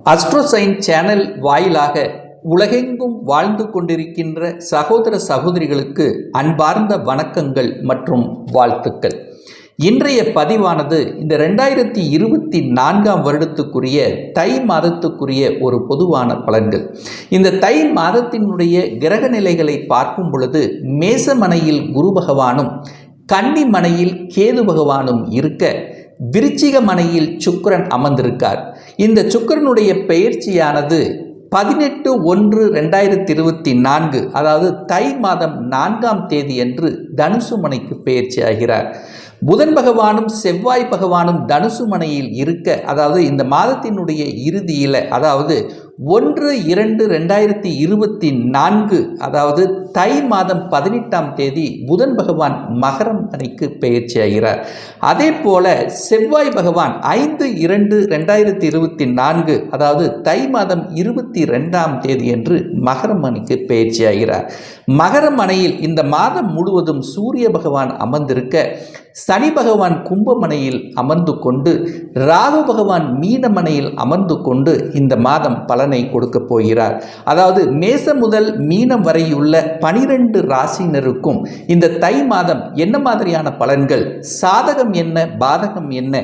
அஸ்ட்ரோசைன் channel வாயிலாக உலகெங்கும் வாழ்ந்து கொண்டிருக்கின்ற சகோதர சகோதரிகளுக்கு அன்பார்ந்த வணக்கங்கள் மற்றும் வாழ்த்துக்கள். இன்றைய பதிவானது இந்த 2024 வருடத்துக்குரிய தை மாதத்துக்குரிய ஒரு பொதுவான பலன்கள். இந்த தை மாதத்தினுடைய கிரக நிலைகளை பார்க்கும் பொழுது மேசமனையில் குரு பகவானும் கன்னி மனையில் கேது பகவானும் இருக்க விருச்சிக மனையில் சுக்கிரன் அமர்ந்திருக்கார். இந்த சுக்கிரனுடைய பெயர்ச்சியானது 18/1/2024 அதாவது தை மாதம் 4ஆம் தேதி அன்று தனுசு மனைக்கு பெயர்ச்சி ஆகிறார். புதன் பகவானும் செவ்வாய் பகவானும் தனுசு மனையில் இருக்க, அதாவது இந்த மாதத்தினுடைய இறுதியில், அதாவது 1/2/2024 அதாவது தை மாதம் 18ஆம் தேதி புதன் பகவான் மகரம் மனைக்கு பெயர்ச்சி ஆகிறார். அதே போல செவ்வாய் பகவான் 5/2/2024 அதாவது தை மாதம் 22ஆம் தேதி என்று மகரம் மனைக்கு பெயர்ச்சி ஆகிறார். மகரம் மனையில் இந்த மாதம் முழுவதும் சூரிய பகவான் அமர்ந்திருக்க, சனி பகவான் கும்பமனையில் அமர்ந்து கொண்டு, ராகு பகவான் மீனமனையில் அமர்ந்து கொண்டு இந்த மாதம் பலனை கொடுக்க போகிறார். அதாவது மேசம் முதல் மீனம் வரையுள்ள 12 ராசினருக்கும் இந்த தை மாதம் என்ன மாதிரியான பலன்கள், சாதகம் என்ன, பாதகம் என்ன,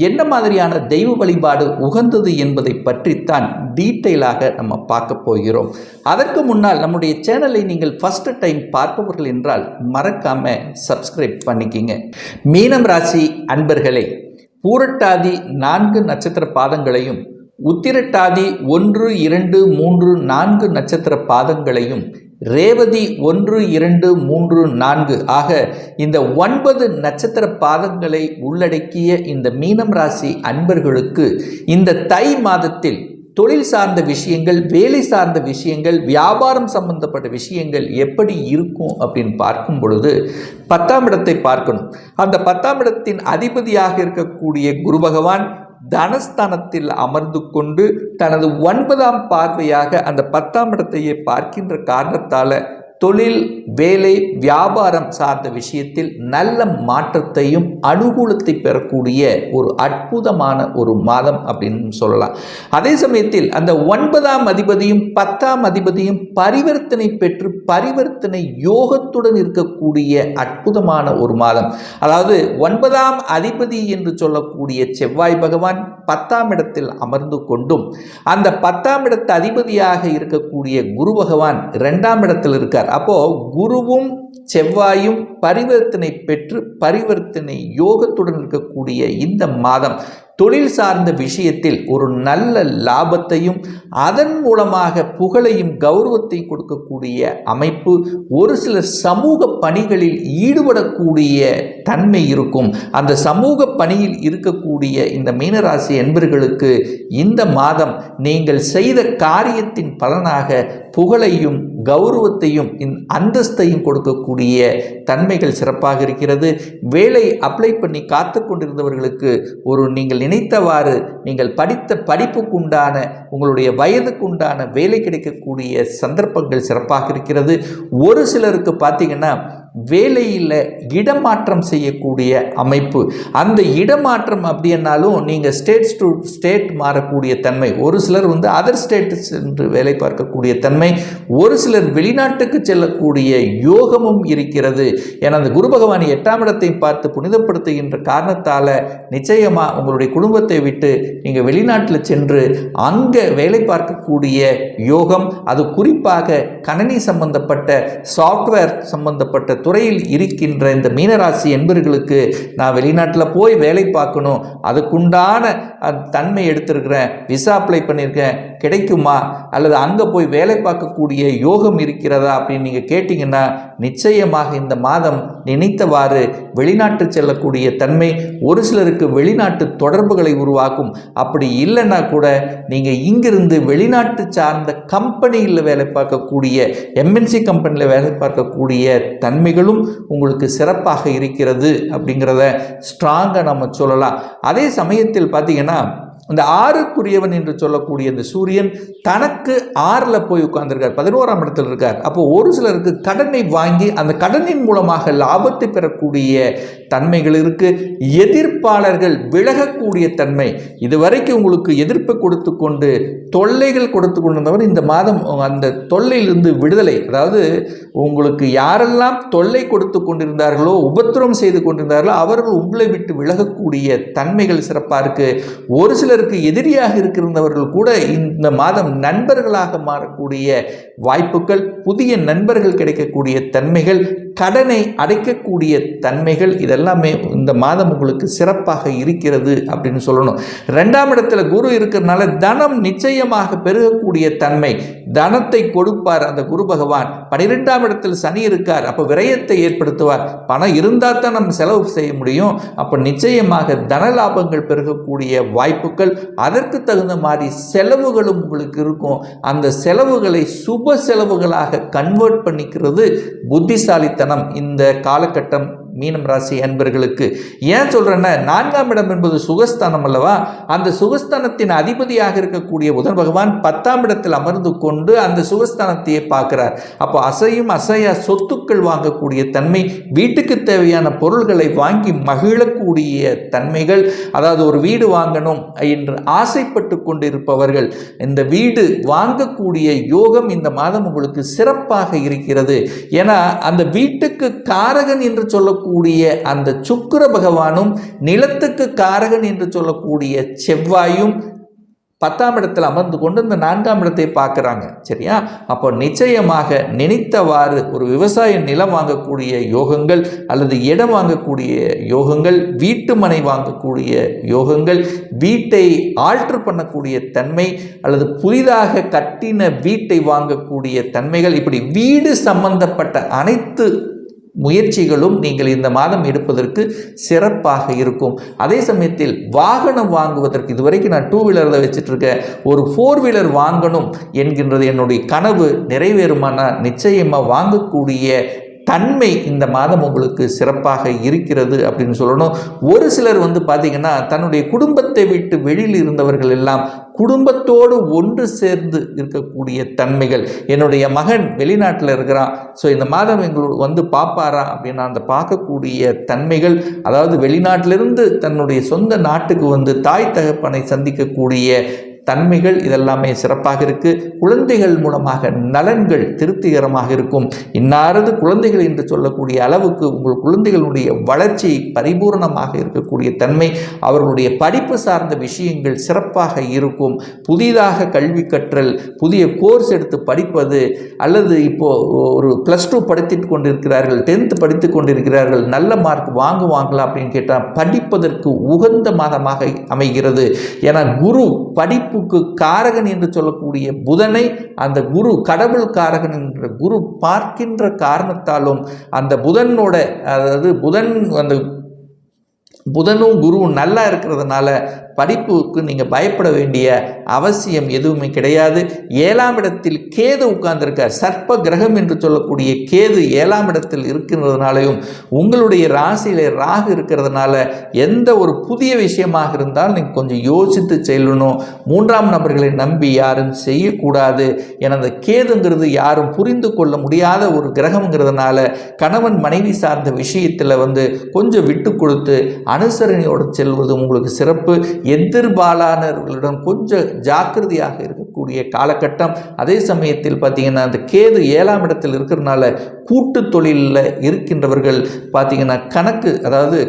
என்ன மாதிரியான தெய்வ வழிபாடு உகந்தது என்பதை பற்றித்தான் டீட்டெயிலாக நம்ம பார்க்க போகிறோம். அதற்கு முன்னால் நம்முடைய சேனலை நீங்கள் ஃபர்ஸ்ட் டைம் பார்ப்பவர்கள் என்றால் மறக்காம சப்ஸ்கிரைப் பண்ணிக்கிங்க. மீனம் ராசி அன்பர்களே, பூரட்டாதி 4 நட்சத்திர பாதங்களையும், உத்திரட்டாதி 1, 2, 3, 4 நட்சத்திர பாதங்களையும், ரேவதி 1, 2, 3, 4 ஆக இந்த 9 நட்சத்திர பாதங்களை உள்ளடக்கிய இந்த மீனம் ராசி அன்பர்களுக்கு இந்த தை மாதத்தில் தொழில் சார்ந்த விஷயங்கள், வேலை சார்ந்த விஷயங்கள், வியாபாரம் சம்பந்தப்பட்ட விஷயங்கள் எப்படி இருக்கும் அப்படின்னு பார்க்கும் பொழுது 10ஆம் இடத்தை பார்க்கணும். அந்த 10ஆம் இடத்தின் அதிபதியாக இருக்கக்கூடிய குரு பகவான் தனஸ்தானத்தில் அமர்ந்து கொண்டு தனது 9ஆம் பார்வையாக அந்த 10ஆம் இடத்தையே பார்க்கின்ற காரணத்தால் தொழில், வேலை, வியாபாரம் சார்ந்த விஷயத்தில் நல்ல மாற்றத்தையும் அனுகூலத்தை பெறக்கூடிய ஒரு அற்புதமான ஒரு மாதம் அப்படின்னு சொல்லலாம். அதே சமயத்தில் அந்த 9ஆம் அதிபதியும் 10ஆம் அதிபதியும் பரிவர்த்தனை பெற்று பரிவர்த்தனை யோகத்துடன் இருக்கக்கூடிய அற்புதமான ஒரு மாதம். அதாவது 9ஆம் அதிபதி என்று சொல்லக்கூடிய செவ்வாய் பகவான் 10ஆம் இடத்தில் அமர்ந்து கொண்டும், அந்த 10ஆம் இடத்து அதிபதியாக இருக்கக்கூடிய குரு பகவான் 2ஆம் இடத்தில் இருக்கார். அப்போ குருவும் செவ்வாயும் பரிவர்த்தனை பெற்று பரிவர்த்தனை யோகத்துடன் இருக்கக்கூடிய இந்த மாதம் தொழில் சார்ந்த விஷயத்தில் ஒரு நல்ல லாபத்தையும் அதன் மூலமாக புகழையும் கௌரவத்தை கொடுக்கக்கூடிய அமைப்பு, ஒரு சிலர் சமூக பணிகளில் ஈடுபடக்கூடிய தன்மை இருக்கும். அந்த சமூக பணியில் இருக்கக்கூடிய இந்த மீனராசி என்பர்களுக்கு இந்த மாதம் நீங்கள் செய்த காரியத்தின் பலனாக புகழையும் கௌரவத்தையும் அந்தஸ்தையும் கொடுக்கக்கூடிய தன்மைகள் சிறப்பாக இருக்கிறது. வேலை அப்ளை பண்ணி காத்து கொண்டிருந்தவர்களுக்கு ஒரு நீங்கள் நினைத்தவாறு நீங்கள் படித்த படிப்புக்குண்டான உங்களுடைய வயதுக்குண்டான வேலை கிடைக்கக்கூடிய சந்தர்ப்பங்கள் சிறப்பாக இருக்கிறது. ஒரு சிலருக்கு பார்த்தீங்கன்னா வேலையில் இடமாற்றம் செய்யக்கூடிய அமைப்பு, அந்த இடமாற்றம் அப்படின்னாலும் நீங்கள் ஸ்டேட் டு ஸ்டேட் மாறக்கூடிய தன்மை, ஒரு சிலர் அதர் ஸ்டேட் சென்று வேலை பார்க்கக்கூடிய தன்மை, ஒரு சிலர் வெளிநாட்டுக்கு செல்லக்கூடிய யோகமும் இருக்கிறது. ஏன்னா அந்த குரு பகவான் 8ஆம் இடத்தை பார்த்து புனிதப்படுத்துகின்ற காரணத்தால் நிச்சயமாக உங்களுடைய குடும்பத்தை விட்டு நீங்கள் வெளிநாட்டில் சென்று அங்கே வேலை பார்க்கக்கூடிய யோகம், அது குறிப்பாக கணினி சம்பந்தப்பட்ட சாஃப்ட்வேர் சம்பந்தப்பட்ட துறையில் இருக்கின்ற இந்த மீனராசி என்பர்களுக்கு நான் வெளிநாட்டில் போய் வேலை பார்க்கணும், அதுக்குண்டான தன்மை எடுத்திருக்கிறேன், விசா அப்ளை பண்ணியிருக்கேன், கிடைக்குமா, அல்லது அங்கே போய் வேலை பார்க்கக்கூடிய யோகம் இருக்கிறதா அப்படின்னு நீங்கள் கேட்டிங்கன்னா நிச்சயமாக இந்த மாதம் நினைத்தவாறு வெளிநாட்டு செல்லக்கூடிய தன்மை, ஒரு சிலருக்கு வெளிநாட்டு தொடர்புகளை உருவாக்கும். அப்படி இல்லைன்னா கூட நீங்கள் இங்கிருந்து வெளிநாட்டு சார்ந்த கம்பெனியில் வேலை பார்க்கக்கூடிய எம்என்சி கம்பெனியில் வேலை பார்க்கக்கூடிய தன்மைகளும் உங்களுக்கு சிறப்பாக இருக்கிறது அப்படிங்கிறத ஸ்ட்ராங்காக நம்ம சொல்லலாம். அதே சமயத்தில் பார்த்தீங்கன்னா இந்த 6க்குரியவன் என்று சொல்லக்கூடிய இந்த சூரியன் தனக்கு 6ல் போய் உட்கார்ந்திருக்கார், 11ஆம் இடத்தில் இருக்கார். அப்போ ஒரு சிலருக்கு கடனை வாங்கி அந்த கடனின் மூலமாக லாபத்தை பெறக்கூடிய தன்மைகள் இருக்கு. எதிர்ப்பாளர்கள் விலகக்கூடிய தன்மை, இதுவரைக்கும் உங்களுக்கு எதிர்ப்பை கொடுத்து கொண்டு தொல்லைகள் கொடுத்து கொண்டிருந்தவர் இந்த மாதம் அந்த தொல்லையிலிருந்து விடுதலை, அதாவது உங்களுக்கு யாரெல்லாம் தொல்லை கொடுத்து கொண்டிருந்தார்களோ, உபத்திரம் செய்து கொண்டிருந்தார்களோ, அவர்கள் உங்களை விட்டு விலகக்கூடிய தன்மைகள் சிறப்பாக இருக்கு. ஒரு சிலருக்கு எதிரியாக இருக்கின்றவர்கள் கூட இந்த மாதம் நண்பர்களாக மாறக்கூடிய வாய்ப்புகள், புதிய நண்பர்கள் கிடைக்கக்கூடிய தன்மைகள், கடனை அடைக்கக்கூடிய தன்மைகள், இதெல்லாமே இந்த மாதம் உங்களுக்கு சிறப்பாக இருக்கிறது அப்படின்னு சொல்லணும். 2ஆம் இடத்துல குரு இருக்கிறதுனால தனம் நிச்சயமாக பெருகக்கூடிய தன்மை, தனத்தை கொடுப்பார் அந்த குரு பகவான். 12ஆம் இடத்தில் சனி இருக்கார், அப்போ விரயத்தை ஏற்படுத்துவார். பணம் இருந்தால் தான் நம்ம செலவு செய்ய முடியும். அப்போ நிச்சயமாக தன லாபங்கள் பெருகக்கூடிய வாய்ப்புகள், அதற்கு தகுந்த மாதிரி செலவுகளும் உங்களுக்கு இருக்கும். அந்த செலவுகளை சுப செலவுகளாக கன்வெர்ட் பண்ணிக்கிறது புத்திசாலித்தனம் இந்த காலகட்டம் மீனம் ராசி அன்பர்களுக்கு. ஏன் சொல்றேன்னா, 4ஆம் இடம் என்பது சுகஸ்தானம் அல்லவா? அந்த சுகஸ்தானத்தின் அதிபதியாக இருக்கக்கூடிய புதன் பகவான் 10ஆம் இடத்தில் அமர்ந்து கொண்டு அந்த சுகஸ்தானத்தையே பார்க்கிறார். அப்போ அசையும் அசையா சொத்துக்கள் வாங்கக்கூடிய தன்மை, வீட்டுக்கு தேவையான பொருள்களை வாங்கி மகிழக்கூடிய தன்மைகள், அதாவது ஒரு வீடு வாங்கணும் என்று ஆசைப்பட்டு கொண்டிருப்பவர்கள் இந்த வீடு வாங்கக்கூடிய யோகம் இந்த மாதம் உங்களுக்கு சிறப்பாக இருக்கிறது. ஏன்னா அந்த வீட்டுக்கு காரகன் என்று சொல்லக்கூடிய அந்த சுக்கிர பகவானும், நிலத்துக்கு காரகன் என்று சொல்லக்கூடிய செவ்வாயும் 10ஆம் இடத்தில் அமர்ந்து கொண்டு இந்த 4ஆம் இடத்தை பார்க்குறாங்க. சரியா? அப்போ நிச்சயமாக நினைத்தவாறு ஒரு விவசாய நிலம் வாங்கக்கூடிய யோகங்கள், அல்லது இடம் வாங்கக்கூடிய யோகங்கள், வீட்டு மனை வாங்கக்கூடிய யோகங்கள், வீட்டை ஆல்டர் பண்ணக்கூடிய தன்மை, அல்லது புதிதாக கட்டின வீட்டை வாங்கக்கூடிய தன்மைகள், இப்படி வீடு சம்பந்தப்பட்ட அனைத்து முயற்சிகளும் நீங்கள் இந்த மாதம் எடுப்பதற்கு சிறப்பாக இருக்கும். அதே சமயத்தில் வாகனம் வாங்குவதற்கு, இதுவரைக்கும் நான் 2 வீலரில் வச்சுட்டு இருக்கேன், ஒரு 4 வீலர் வாங்கணும் என்கின்றது என்னுடைய கனவு நிறைவேறுமானால் நிச்சயமாக வாங்கக்கூடிய தன்மை இந்த மாதம் உங்களுக்கு சிறப்பாக இருக்கிறது அப்படின்னு சொல்லணும். ஒரு சிலர் பார்த்தீங்கன்னா தன்னுடைய குடும்பத்தை விட்டு வெளியில் இருந்தவர்கள் எல்லாம் குடும்பத்தோடு ஒன்று சேர்ந்து இருக்கக்கூடிய தன்மைகள். என்னுடைய மகன் வெளிநாட்டில் இருக்கிறான், ஸோ இந்த மாதம் எங்களோட பார்ப்பாரா அப்படின்னா அந்த பார்க்கக்கூடிய தன்மைகள், அதாவது வெளிநாட்டிலிருந்து தன்னுடைய சொந்த நாட்டுக்கு தாய் தகப்பனை சந்திக்கக்கூடிய தன்மைகள், இதெல்லாமே சிறப்பாக இருக்கு. குழந்தைகள் மூலமாக நலன்கள் திருப்திகரமாக இருக்கும். இன்னாரது குழந்தைகள் என்று சொல்லக்கூடிய அளவுக்கு உங்கள் குழந்தைகளுடைய வளர்ச்சி பரிபூர்ணமாக இருக்கக்கூடிய தன்மை, அவர்களுடைய படிப்பு சார்ந்த விஷயங்கள் சிறப்பாக இருக்கும். புதிதாக கல்வி கற்றல், புதிய கோர்ஸ் எடுத்து படிப்பது, அல்லது இப்போ ஒரு +2 படித்து கொண்டிருக்கிறார்கள், 10th படித்து கொண்டிருக்கிறார்கள், நல்ல மார்க் வாங்குவாங்களா அப்படின்னு கேட்டால் படிப்பதற்கு உகந்த மாதமாக அமைகிறது. ஏன்னா குரு படிப்பு காரகன் என்று சொல்லக்கூடிய புதனை அந்த குரு கடவுள் காரகன் என்ற குரு பார்க்கின்ற காரணத்தாலும் அந்த புதனோட, அதாவது புதனும் குருவும் நல்லா இருக்கிறதுனால படிப்புக்கு நீங்கள் பயப்பட வேண்டிய அவசியம் எதுவுமே கிடையாது. 7ஆம் இடத்தில் கேது உட்கார்ந்திருக்கார். சர்ப்ப கிரகம் என்று சொல்லக்கூடிய கேது 7ஆம் இடத்தில் இருக்கிறதுனாலையும், உங்களுடைய ராசியில ராகு இருக்கிறதுனால எந்த ஒரு புதிய விஷயமாக இருந்தால் நீங்கள் கொஞ்சம் யோசித்து செய்யணும். 3ஆம் நபர்களை நம்பி யாரும் செய்யக்கூடாது. ஏன்னா அந்த கேதுங்கிறது யாரும் புரிந்து கொள்ள முடியாத ஒரு கிரகம்ங்கிறதுனால கணவன் மனைவி சார்ந்த விஷயத்தில் கொஞ்சம் விட்டு கொடுத்து அனுசரணையோடு செல்வது உங்களுக்கு சிறப்பு. எதிர்பாலானவர்களிடம் கொஞ்சம் ஜாக்கிரதையாக இருக்கக்கூடிய காலகட்டம். அதே சமயத்தில் பார்த்தீங்கன்னா அந்த கேது 7ஆம் இடத்தில் இருக்கிறதுனால கூட்டு தொழிலில் இருக்கின்றவர்கள் பார்த்தீங்கன்னா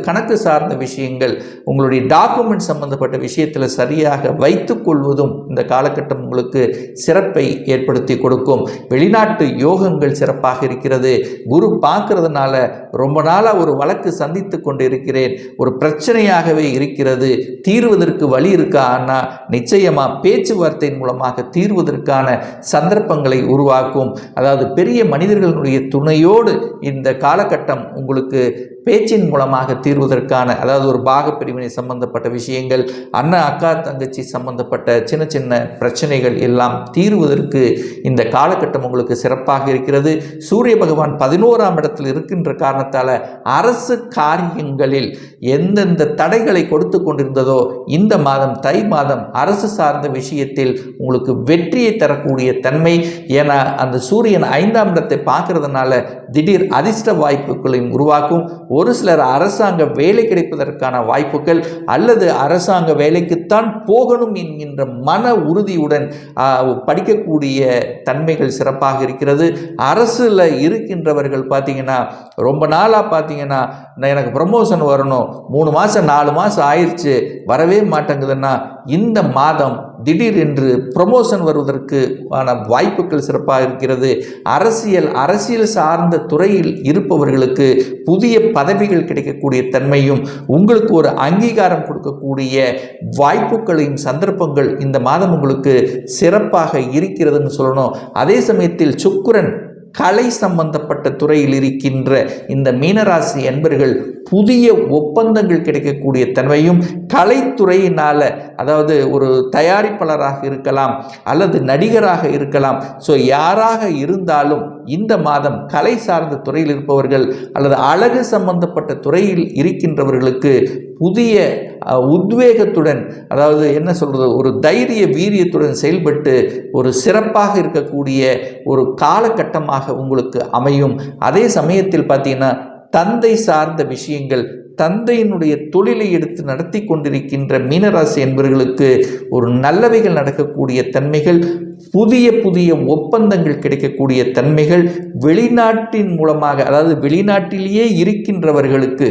கணக்கு சார்ந்த விஷயங்கள், உங்களுடைய டாக்குமெண்ட் சம்பந்தப்பட்ட விஷயத்தில் சரியாக வைத்துக் கொள்வதும் இந்த காலகட்டம் உங்களுக்கு சிறப்பை ஏற்படுத்தி கொடுக்கும். வெளிநாட்டு யோகங்கள் சிறப்பாக இருக்கிறது. குரு பார்க்கறதுனால ரொம்ப நாளாக ஒரு வழக்கு சந்தித்து கொண்டு இருக்கிறேன், ஒரு பிரச்சனையாகவே இருக்கிறது, தீர்வதற்கு வழி இருக்கா? ஆனால் நிச்சயமாக பேச்சுவார்த்தையின் மூலமாக தீர்வதற்கான சந்தர்ப்பங்களை உருவாக்கும். அதாவது பெரிய மனிதர்களுடைய துணையோடு இந்த காலகட்டம் உங்களுக்கு பேச்சின் மூலமாக தீர்வதற்கான, அதாவது ஒரு பாக பிரிவினை சம்பந்தப்பட்ட விஷயங்கள், அண்ணா அக்கா தங்கச்சி சம்பந்தப்பட்ட சின்ன சின்ன பிரச்சனைகள் எல்லாம் தீர்வதற்கு இந்த காலகட்டம் உங்களுக்கு சிறப்பாக இருக்கிறது. சூரிய பகவான் 11ஆம் இடத்தில் இருக்கின்ற காரணத்தால் அரசு காரியங்களில் எந்தெந்த தடைகளை கொடுத்து கொண்டிருந்ததோ இந்த மாதம் தை மாதம் அரசு சார்ந்த விஷயத்தில் உங்களுக்கு வெற்றியை தரக்கூடிய தன்மை. ஏன்னா அந்த சூரியன் 5ஆம் இடத்தை பார்க்கறதுனால திடீர் அதிர்ஷ்ட வாய்ப்புகளையும் உருவாக்கும். ஒரு சிலர் அரசாங்க வேலை கிடைப்பதற்கான வாய்ப்புகள் அல்லது அரசாங்க வேலைக்குத்தான் போகணும் என்கின்ற மன உறுதியுடன் படிக்கக்கூடிய தன்மைகள் சிறப்பாக இருக்கிறது. அரசில் இருக்கின்றவர்கள் பார்த்தீங்கன்னா ரொம்ப நாளாக பார்த்தீங்கன்னா எனக்கு ப்ரமோஷன் வரணும், 3 மாதம் 4 மாதம் ஆயிடுச்சு வரவே மாட்டேங்குதுன்னா இந்த மாதம் திடீரென்று ப்ரமோஷன் வருவதற்கு வாய்ப்புகள் சிறப்பாக இருக்கிறது. அரசியல் சார்ந்த துறையில் இருப்பவர்களுக்கு புதிய பதவிகள் கிடைக்கக்கூடிய தன்மையும் உங்களுக்கு ஒரு அங்கீகாரம் கொடுக்கக்கூடிய வாய்ப்புகளையும் சந்தர்ப்பங்கள் இந்த மாதம் உங்களுக்கு சிறப்பாக இருக்கிறதுன்னு சொல்லணும். அதே சமயத்தில் சுக்கிரன் கலை சம்பந்தப்பட்ட துறையில் இருக்கின்ற இந்த மீனராசி என்பர்கள் புதிய ஒப்பந்தங்கள் கிடைக்கக்கூடிய தன்மையும், கலைத்துறையினால் அதாவது ஒரு தயாரிப்பாளராக இருக்கலாம் அல்லது நடிகராக இருக்கலாம், ஸோ யாராக இருந்தாலும் இந்த மாதம் கலை சார்ந்த துறையில் இருப்பவர்கள் அல்லது அழகு சம்பந்தப்பட்ட துறையில் இருக்கின்றவர்களுக்கு புதிய உத்வேகத்துடன், அதாவது என்ன சொல்கிறது, ஒரு தைரிய வீரியத்துடன் செயல்பட்டு ஒரு சிறப்பாக இருக்கக்கூடிய ஒரு காலகட்டமாக உங்களுக்கு அமையும். அதே சமயத்தில் பார்த்தீங்கன்னா தந்தை சார்ந்த விஷயங்கள், தந்தையினுடைய தொழிலை எடுத்து நடத்தி கொண்டிருக்கின்ற மீனராசி என்பவர்களுக்கு ஒரு நல்லவைகள் நடக்கக்கூடிய தன்மைகள், புதிய ஒப்பந்தங்கள் கிடைக்கக்கூடிய தன்மைகள், வெளிநாட்டின் மூலமாக அதாவது வெளிநாட்டிலேயே இருக்கின்றவர்களுக்கு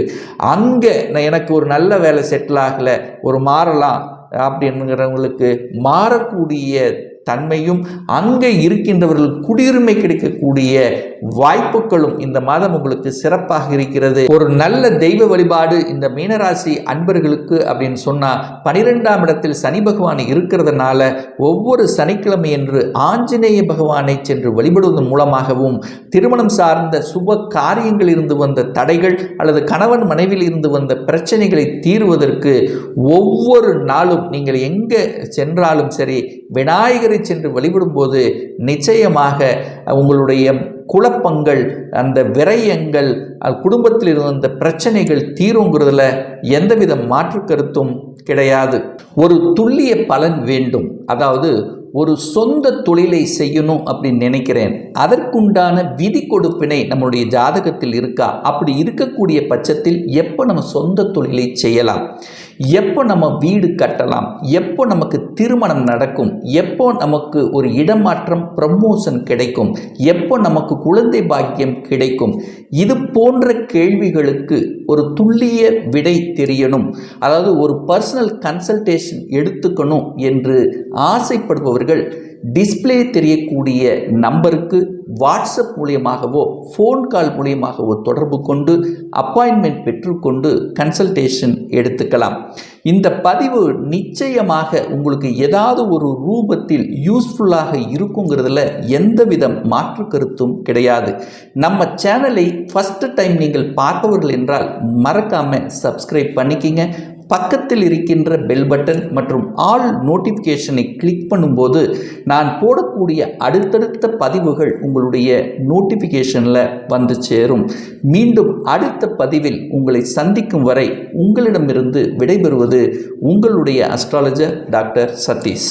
அங்கே எனக்கு ஒரு நல்ல வேலை செட்டில் ஆகலை, ஒரு மாறலாம் அப்படிங்கிறவங்களுக்கு மாறக்கூடிய தன்மையும், அங்கே இருக்கின்றவர்கள் குடியுரிமை கிடைக்கக்கூடிய வாய்ப்புகளும் இந்த மாதம் உங்களுக்கு சிறப்பாக இருக்கிறது. ஒரு நல்ல தெய்வ வழிபாடு இந்த மீனராசி அன்பர்களுக்கு அப்படின்னு சொன்னால் 12ஆம் இடத்தில் சனி பகவான் இருக்கிறதுனால ஒவ்வொரு சனிக்கிழமை என்று ஆஞ்சநேய பகவானை சென்று வழிபடுவதன் மூலமாகவும், திருமணம் சார்ந்த சுப காரியங்கள் இருந்து வந்த தடைகள் அல்லது கணவன் மனைவியில் இருந்து வந்த பிரச்சனைகளை தீர்வதற்கு ஒவ்வொரு நாளும் நீங்கள் எங்கே சென்றாலும் சரி விநாயகரை சென்று வழிபடும் போது நிச்சயமாக உங்களுடைய குழப்பங்கள், அந்த விரயங்கள், குடும்பத்தில் இருந்த பிரச்சனைகள் தீருங்கிறதுல எந்தவித மாற்று கருத்தும் கிடையாது. ஒரு துல்லிய பலன் வேண்டும், அதாவது ஒரு சொந்த தொழிலை செய்யணும் அப்படின்னு நினைக்கிறேன், அதற்குண்டான விதி கொடுப்பினை நம்மளுடைய ஜாதகத்தில் இருக்கா? அப்படி இருக்கக்கூடிய பட்சத்தில் எப்போ நம்ம சொந்த தொழிலை செய்யலாம், எப்போ நம்ம வீடு கட்டலாம், எப்போ நமக்கு திருமணம் நடக்கும், எப்போ நமக்கு ஒரு இடமாற்றம் ப்ரமோஷன் கிடைக்கும், எப்போ நமக்கு குழந்தை பாக்கியம் கிடைக்கும், இது போன்ற கேள்விகளுக்கு ஒரு துல்லிய விடை தெரியணும், அதாவது ஒரு பர்சனல் கன்சல்டேஷன் எடுத்துக்கணும் என்று ஆசைப்படுபவர்கள் டிஸ்பிளே தெரியக்கூடிய நம்பருக்கு வாட்ஸ்அப் மூலியமாகவோ ஃபோன் கால் மூலியமாகவோ தொடர்பு கொண்டு அப்பாயின்மெண்ட் பெற்றுக்கொண்டு கன்சல்டேஷன் எடுத்துக்கலாம். இந்த பதிவு நிச்சயமாக உங்களுக்கு ஏதாவது ஒரு ரூபத்தில் யூஸ்ஃபுல்லாக இருக்குங்கிறதுல எந்தவித மாற்று கருத்தும் கிடையாது. நம்ம சேனலை ஃபஸ்ட்டு டைம் நீங்கள் பார்ப்பவர்கள் என்றால் மறக்காமல் சப்ஸ்கிரைப் பண்ணிக்கிங்க. பக்கத்தில் இருக்கின்ற பெல் பட்டன் மற்றும் ஆல் நோட்டிஃபிகேஷனை கிளிக் பண்ணும்போது நான் போடக்கூடிய அடுத்தடுத்த பதிவுகள் உங்களுடைய நோட்டிஃபிகேஷனில் வந்து சேரும். மீண்டும் அடுத்த பதிவில் உங்களை சந்திக்கும் வரை உங்களிடமிருந்து விடைபெறுவது உங்களுடைய அஸ்ட்ராலஜர் டாக்டர் சதீஷ்.